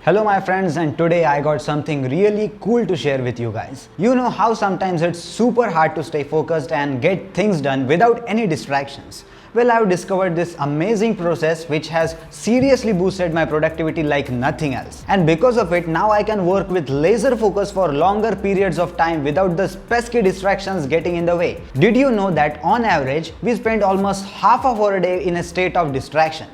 Hello my friends, and today I got something really cool to share with you guys. You know how sometimes it's super hard to stay focused and get things done without any distractions. Well, I've discovered this amazing process which has seriously boosted my productivity like nothing else. And because of it, now I can work with laser focus for longer periods of time without the pesky distractions getting in the way. Did you know that on average, we spend almost half of our day in a state of distraction?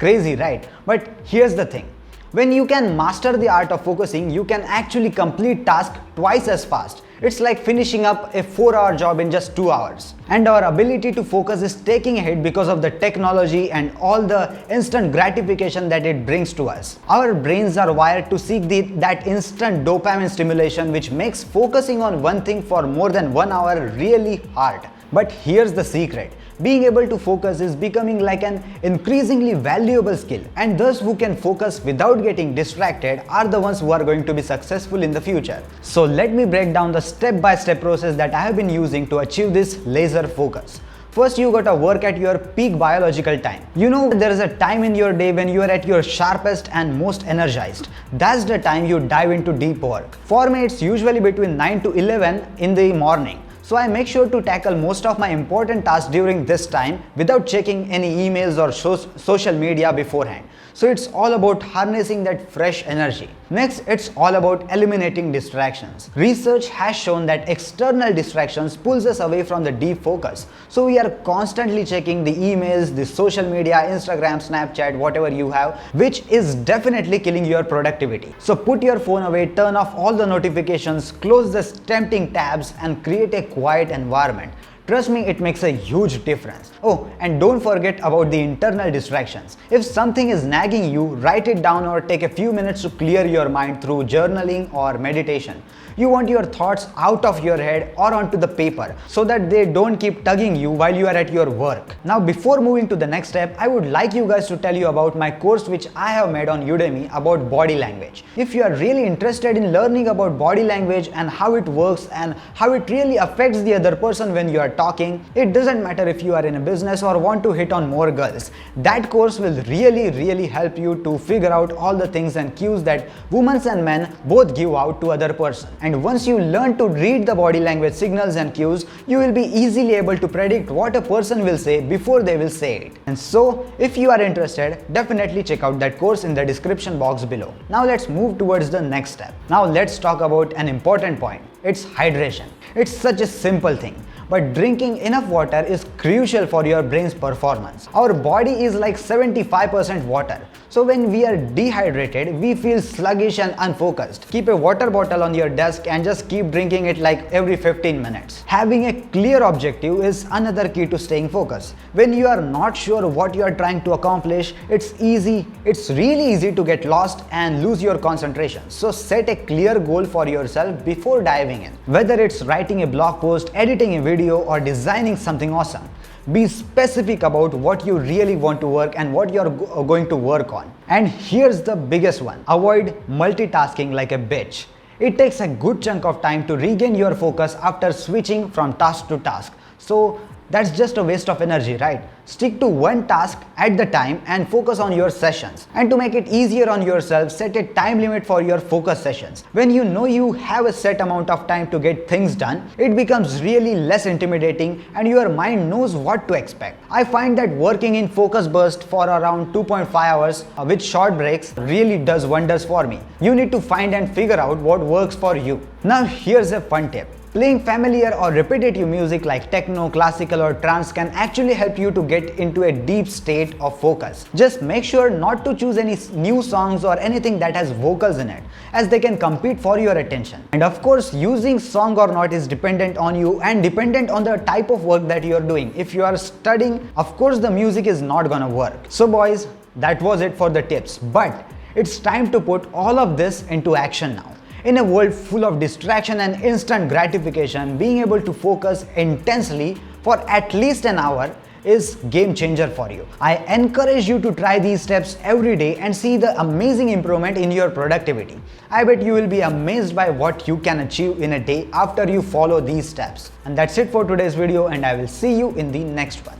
Crazy, right? But here's the thing. When you can master the art of focusing, you can actually complete tasks twice as fast. It's like finishing up a 4-hour job in just 2 hours. And our ability to focus is taking a hit because of the technology and all the instant gratification that it brings to us. Our brains are wired to seek that instant dopamine stimulation, which makes focusing on one thing for more than 1 hour really hard. But here's the secret. Being able to focus is becoming like an increasingly valuable skill, and those who can focus without getting distracted are the ones who are going to be successful in the future. So let me break down the step-by-step process that I have been using to achieve this laser focus. First, you gotta work at your peak biological time. You know, there is a time in your day when you are at your sharpest and most energized. That's the time you dive into deep work. For me, it's usually between 9 to 11 in the morning. So I make sure to tackle most of my important tasks during this time without checking any emails or social media beforehand. So it's all about harnessing that fresh energy. Next, it's all about eliminating distractions. Research has shown that external distractions pulls us away from the deep focus. So we are constantly checking the emails, the social media, Instagram, Snapchat, whatever you have, which is definitely killing your productivity. So put your phone away, turn off all the notifications, close the tempting tabs, and create a quiet environment. Trust me, it makes a huge difference. Oh, and don't forget about the internal distractions. If something is nagging you, write it down or take a few minutes to clear your mind through journaling or meditation. You want your thoughts out of your head or onto the paper so that they don't keep tugging you while you are at your work. Now, before moving to the next step, I would like you guys to tell you about my course which I have made on Udemy about body language. If you are really interested in learning about body language and how it works and how it really affects the other person when you are talking, it doesn't matter if you are in a business or want to hit on more girls. That course will really help you to figure out all the things and cues that women and men both give out to other person. And once you learn to read the body language signals and cues, you will be easily able to predict what a person will say before they will say it. And so, if you are interested, definitely check out that course in the description box below. Now let's move towards the next step. Now let's talk about an important point. It's hydration. It's such a simple thing, but drinking enough water is crucial for your brain's performance. Our body is like 75% water. So when we are dehydrated, we feel sluggish and unfocused. Keep a water bottle on your desk and just keep drinking it like every 15 minutes. Having a clear objective is another key to staying focused. When you are not sure what you are trying to accomplish, it's really easy to get lost and lose your concentration. So set a clear goal for yourself before diving in. Whether it's writing a blog post, editing a video, or designing something awesome, be specific about what you really want to work and what you're going to work on. And here's the biggest one. Avoid multitasking like a bitch. It takes a good chunk of time to regain your focus after switching from task to task. So that's just a waste of energy, right? Stick to one task at the time and focus on your sessions. And to make it easier on yourself, set a time limit for your focus sessions. When you know you have a set amount of time to get things done, it becomes really less intimidating and your mind knows what to expect. I find that working in focus bursts for around 2.5 hours with short breaks really does wonders for me. You need to find and figure out what works for you. Now here's a fun tip. Playing familiar or repetitive music like techno, classical or trance can actually help you to get into a deep state of focus. Just make sure not to choose any new songs or anything that has vocals in it, as they can compete for your attention. And of course, using song or not is dependent on you and dependent on the type of work that you are doing. If you are studying, of course the music is not gonna work. So boys, that was it for the tips, but it's time to put all of this into action now. In a world full of distraction and instant gratification, being able to focus intensely for at least an hour is game changer for you. I encourage you to try these steps every day and see the amazing improvement in your productivity. I bet you will be amazed by what you can achieve in a day after you follow these steps. And that's it for today's video, and I will see you in the next one.